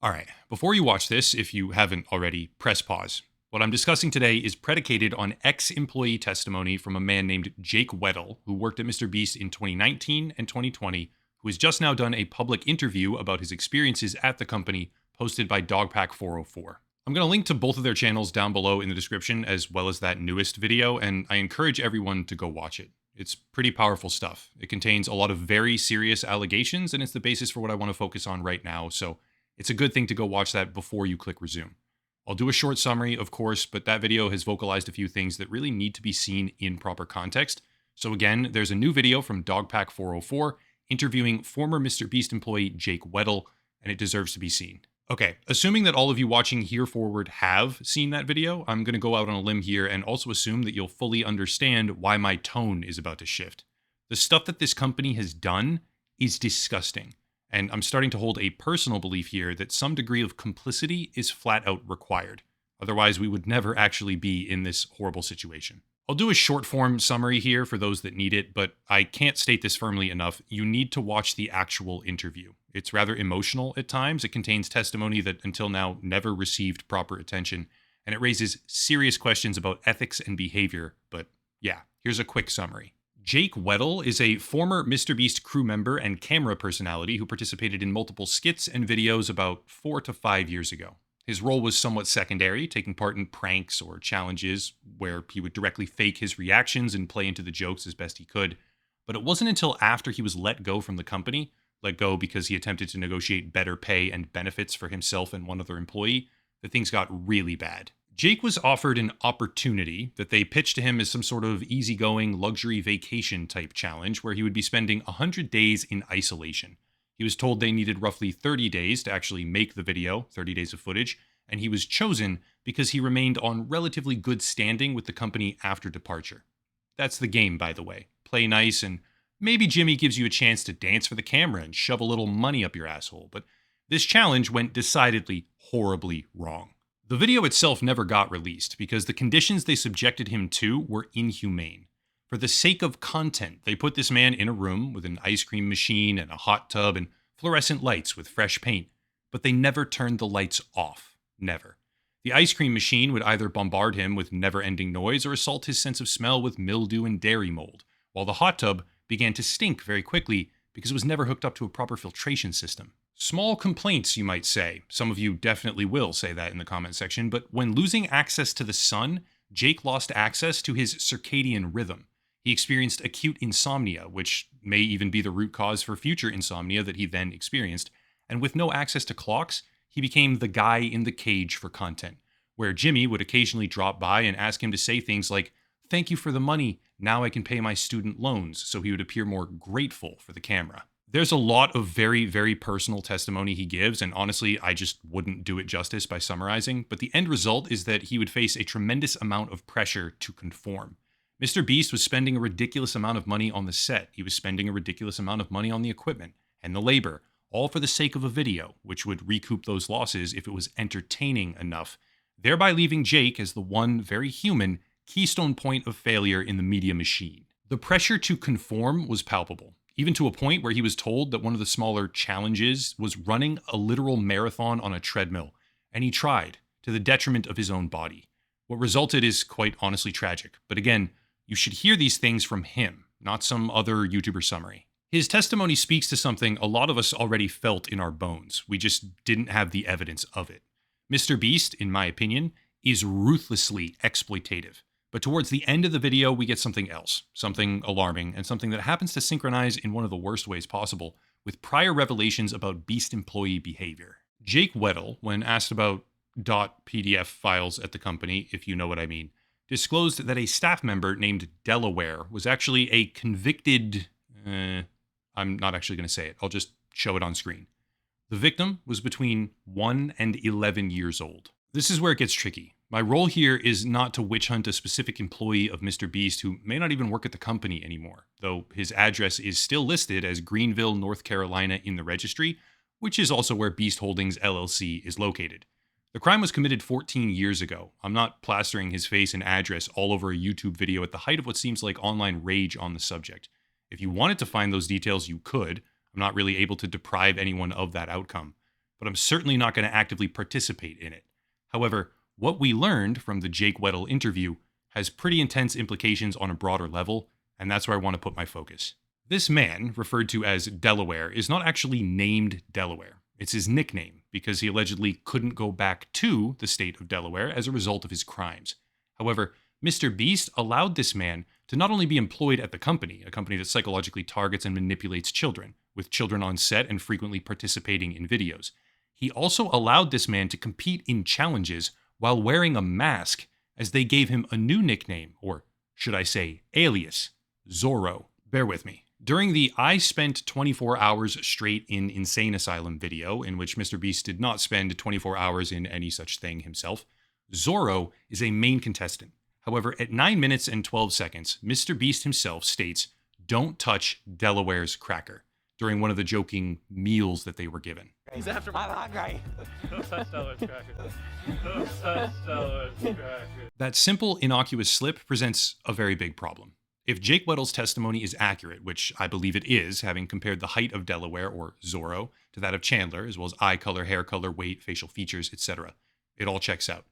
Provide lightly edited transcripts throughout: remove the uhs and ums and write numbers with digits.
All right, before you watch this, if you haven't already, press pause. What I'm discussing today is predicated on ex-employee testimony from a man named Jake Weddle, who worked at MrBeast in 2019 and 2020, who has just now done a public interview about his experiences at the company, posted by Dogpack 404. I'm going to link to both of their channels down below in the description, as well as that newest video, and I encourage everyone to go watch it. It's pretty powerful stuff. It contains a lot of very serious allegations, and it's the basis for what I want to focus on right now, so it's a good thing to go watch that before you click resume. I'll do a short summary, of course, but that video has vocalized a few things that really need to be seen in proper context. So again, there's a new video from Dogpack 404 interviewing former MrBeast employee Jake Weddle, and it deserves to be seen. Okay, assuming that all of you watching here forward have seen that video, I'm going to go out on a limb here and also assume that you'll fully understand why my tone is about to shift. The stuff that this company has done is disgusting. And I'm starting to hold a personal belief here that some degree of complicity is flat out required. Otherwise, we would never actually be in this horrible situation. I'll do a short form summary here for those that need it, but I can't state this firmly enough. You need to watch the actual interview. It's rather emotional at times. It contains testimony that until now never received proper attention, and it raises serious questions about ethics and behavior. But yeah, here's a quick summary. Jake Weddle is a former MrBeast crew member and camera personality who participated in multiple skits and videos about 4 to 5 years ago. His role was somewhat secondary, taking part in pranks or challenges where he would directly fake his reactions and play into the jokes as best he could. But it wasn't until after he was let go from the company, let go because he attempted to negotiate better pay and benefits for himself and one other employee, that things got really bad. Jake was offered an opportunity that they pitched to him as some sort of easygoing luxury vacation type challenge where he would be spending 100 days in isolation. He was told they needed roughly 30 days to actually make the video, 30 days of footage, and he was chosen because he remained on relatively good standing with the company after departure. That's the game, by the way. Play nice, and maybe Jimmy gives you a chance to dance for the camera and shove a little money up your asshole, but this challenge went decidedly horribly wrong. The video itself never got released because the conditions they subjected him to were inhumane. For the sake of content, they put this man in a room with an ice cream machine and a hot tub and fluorescent lights with fresh paint, but they never turned the lights off. Never. The ice cream machine would either bombard him with never-ending noise or assault his sense of smell with mildew and dairy mold, while the hot tub began to stink very quickly because it was never hooked up to a proper filtration system. Small complaints, you might say. Some of you definitely will say that in the comment section, but when losing access to the sun, Jake lost access to his circadian rhythm. He experienced acute insomnia, which may even be the root cause for future insomnia that he then experienced, and with no access to clocks, he became the guy in the cage for content, where Jimmy would occasionally drop by and ask him to say things like, "Thank you for the money, now I can pay my student loans," so he would appear more grateful for the camera. There's a lot of very, very personal testimony he gives, and honestly, I just wouldn't do it justice by summarizing, but the end result is that he would face a tremendous amount of pressure to conform. MrBeast was spending a ridiculous amount of money on the set, he was spending a ridiculous amount of money on the equipment and the labor, all for the sake of a video, which would recoup those losses if it was entertaining enough, thereby leaving Jake as the one very human keystone point of failure in the media machine. The pressure to conform was palpable, even to a point where he was told that one of the smaller challenges was running a literal marathon on a treadmill, and he tried, to the detriment of his own body. What resulted is quite honestly tragic, but again, you should hear these things from him, not some other YouTuber summary. His testimony speaks to something a lot of us already felt in our bones. We just didn't have the evidence of it. MrBeast, in my opinion, is ruthlessly exploitative. But towards the end of the video, we get something else, something alarming, and something that happens to synchronize in one of the worst ways possible with prior revelations about Beast employee behavior. Jake Weddle, when asked about .pdf files at the company, if you know what I mean, disclosed that a staff member named Delaware was actually a convicted... I'm not actually going to say it. I'll just show it on screen. The victim was between 1 and 11 years old. This is where it gets tricky. My role here is not to witch hunt a specific employee of MrBeast who may not even work at the company anymore, though his address is still listed as Greenville, North Carolina in the registry, which is also where Beast Holdings LLC is located. The crime was committed 14 years ago. I'm not plastering his face and address all over a YouTube video at the height of what seems like online rage on the subject. If you wanted to find those details, you could. I'm not really able to deprive anyone of that outcome. but I'm certainly not going to actively participate in it. However, what we learned from the Jake Weddle interview has pretty intense implications on a broader level, and that's where I want to put my focus. This man, referred to as Delaware, is not actually named Delaware. It's his nickname, because he allegedly couldn't go back to the state of Delaware as a result of his crimes. However, mrbeast allowed this man to not only be employed at the company, a company that psychologically targets and manipulates children, with children on set and frequently participating in videos. He also allowed this man to compete in challenges while wearing a mask, as they gave him a new nickname, or should I say alias, Zorro. Bear with me. During the I spent 24 hours straight in insane asylum video, in which mrbeast did not spend 24 hours in any such thing himself, Zorro is a main contestant. However, at 9 minutes and 12 seconds, mrbeast himself states, "Don't touch Delaware's cracker," during one of the joking meals that they were given. He's after my hungry. Don't touch Delaware's cracker. Don't touch Delaware's cracker. That simple, innocuous slip presents a very big problem. If Jake Weddle's testimony is accurate, which I believe it is, having compared the height of Delaware, or Zorro, to that of Chandler, as well as eye color, hair color, weight, facial features, etc., it all checks out.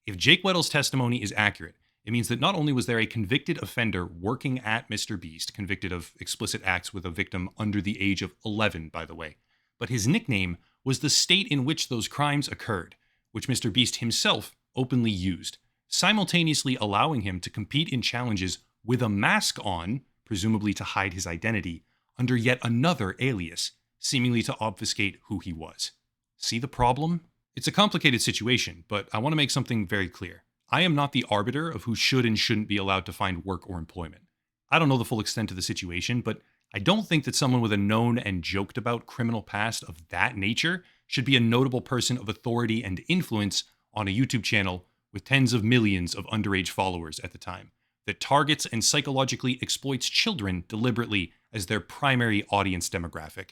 If Jake Weddle's testimony is accurate, it means that not only was there a convicted offender working at mrbeast, convicted of explicit acts with a victim under the age of 11, by the way, but his nickname was the state in which those crimes occurred, which mrbeast himself openly used, simultaneously allowing him to compete in challenges with a mask on, presumably to hide his identity, under yet another alias, seemingly to obfuscate who he was. See the problem? It's a complicated situation, but I want to make something very clear. I am not the arbiter of who should and shouldn't be allowed to find work or employment. I don't know the full extent of the situation, but I don't think that someone with a known and joked about criminal past of that nature should be a notable person of authority and influence on a YouTube channel with tens of millions of underage followers at the time, that targets and psychologically exploits children deliberately as their primary audience demographic.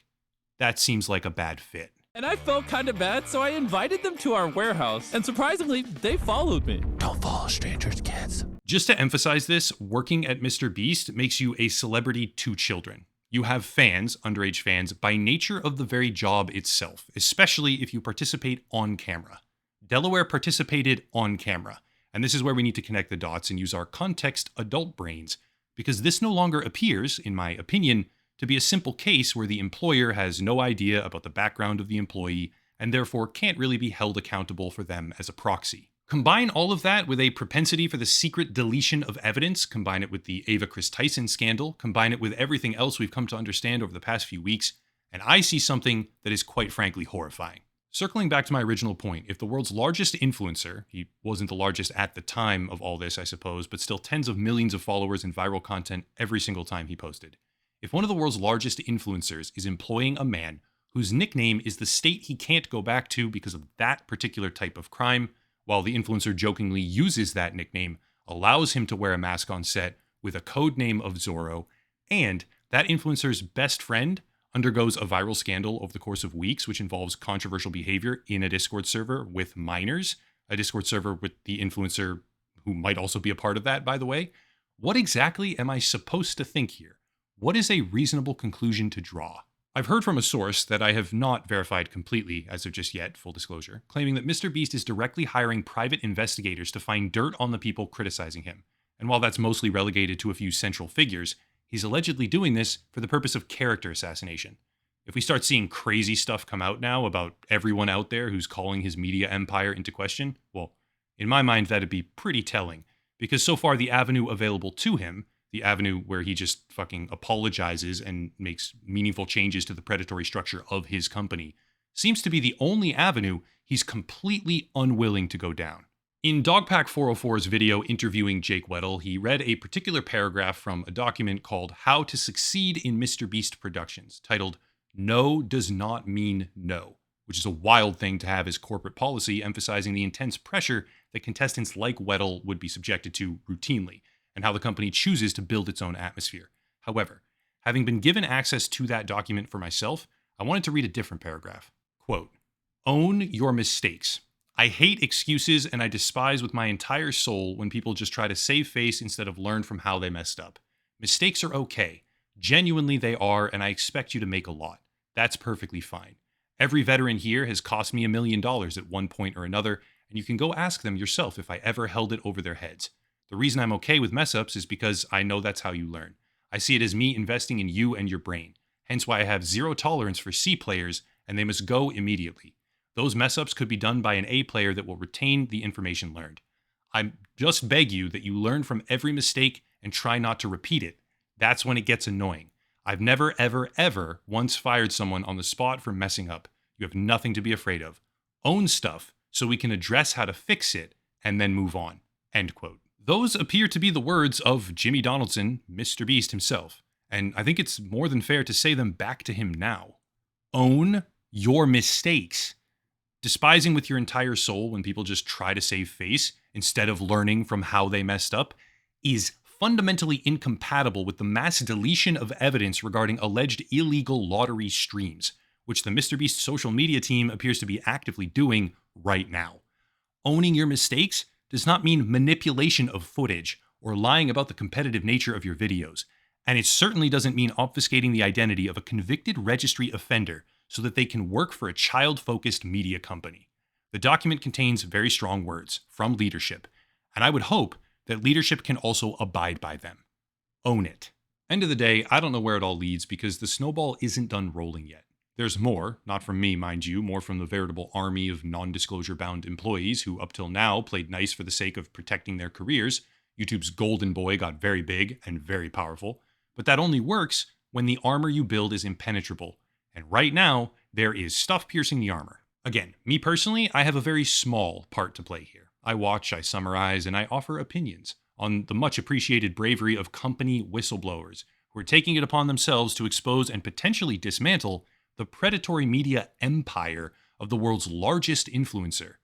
That seems like a bad fit. And I felt kind of bad, so I invited them to our warehouse, and surprisingly, they followed me. Don't follow strangers, kids. Just to emphasize this, working at mrbeast makes you a celebrity to children. You have fans, underage fans, by nature of the very job itself, especially if you participate on camera. Delaware participated on camera, and this is where we need to connect the dots and use our context adult brains, because this no longer appears, in my opinion, to be a simple case where the employer has no idea about the background of the employee and therefore can't really be held accountable for them as a proxy. Combine all of that with a propensity for the secret deletion of evidence, combine it with the Ava Chris Tyson scandal, combine it with everything else we've come to understand over the past few weeks, and I see something that is quite frankly horrifying. Circling back to my original point, if the world's largest influencer, he wasn't the largest at the time of all this, I suppose, but still tens of millions of followers and viral content every single time he posted. If one of the world's largest influencers is employing a man whose nickname is the state he can't go back to because of that particular type of crime, while the influencer jokingly uses that nickname, allows him to wear a mask on set with a code name of Zorro, and that influencer's best friend undergoes a viral scandal over the course of weeks, which involves controversial behavior in a Discord server with minors, a Discord server with the influencer who might also be a part of that, by the way, what exactly am I supposed to think here? What is a reasonable conclusion to draw? I've heard from a source that I have not verified completely as of just yet, full disclosure, claiming that mrbeast is directly hiring private investigators to find dirt on the people criticizing him. And while that's mostly relegated to a few central figures, he's allegedly doing this for the purpose of character assassination. If we start seeing crazy stuff come out now about everyone out there who's calling his media empire into question, well, in my mind, that'd be pretty telling, because so far the avenue available to him, the avenue where he just fucking apologizes and makes meaningful changes to the predatory structure of his company, seems to be the only avenue he's completely unwilling to go down. In Dogpack 404's video interviewing Jake Weddle, he read a particular paragraph from a document called How to Succeed in mrbeast Productions, titled No Does Not Mean No, which is a wild thing to have as corporate policy, emphasizing the intense pressure that contestants like Weddle would be subjected to routinely, and how the company chooses to build its own atmosphere. However, having been given access to that document for myself, I wanted to read a different paragraph. Quote, "Own your mistakes. I hate excuses and I despise with my entire soul when people just try to save face instead of learn from how they messed up. Mistakes are okay. Genuinely they are, and I expect you to make a lot. That's perfectly fine. Every veteran here has cost me $1 million at one point or another, and you can go ask them yourself if I ever held it over their heads. The reason I'm okay with mess-ups is because I know that's how you learn. I see it as me investing in you and your brain, hence why I have zero tolerance for C players, and they must go immediately. Those mess-ups could be done by an A player that will retain the information learned. I just beg you that you learn from every mistake and try not to repeat it. That's when it gets annoying. I've never, ever, ever once fired someone on the spot for messing up. You have nothing to be afraid of. Own stuff so we can address how to fix it and then move on. End quote. Those appear to be the words of Jimmy Donaldson, Mr. Beast himself, and I think it's more than fair to say them back to him now. Own your mistakes. Despising with your entire soul when people just try to save face instead of learning from how they messed up is fundamentally incompatible with the mass deletion of evidence regarding alleged illegal lottery streams, which the MrBeast social media team appears to be actively doing right now. Owning your mistakes does not mean manipulation of footage or lying about the competitive nature of your videos, and it certainly doesn't mean obfuscating the identity of a convicted registry offender so that they can work for a child-focused media company. The document contains very strong words from leadership, and I would hope that leadership can also abide by them. Own it. End of the day, I don't know where it all leads because the snowball isn't done rolling yet. There's more, not from me, mind you, more from the veritable army of non-disclosure-bound employees who up till now played nice for the sake of protecting their careers. YouTube's golden boy got very big and very powerful, but that only works when the armor you build is impenetrable. And right now, there is stuff piercing the armor. Again, me personally, I have a very small part to play here. I watch, I summarize, and I offer opinions on the much appreciated bravery of company whistleblowers who are taking it upon themselves to expose and potentially dismantle the predatory media empire of the world's largest influencer.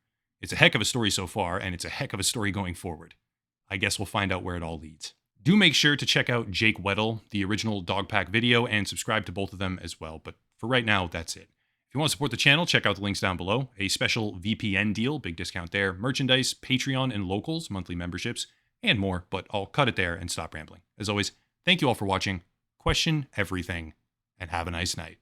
It's a heck of a story so far, and it's a heck of a story going forward. I guess we'll find out where it all leads. Do make sure to check out Jake Weddle, the original Dogpack video, and subscribe to both of them as well, but for right now, that's it. If you want to support the channel, check out the links down below. A special VPN deal, big discount there, merchandise, Patreon and locals, monthly memberships, and more, but I'll cut it there and stop rambling. As always, thank you all for watching, question everything, and have a nice night.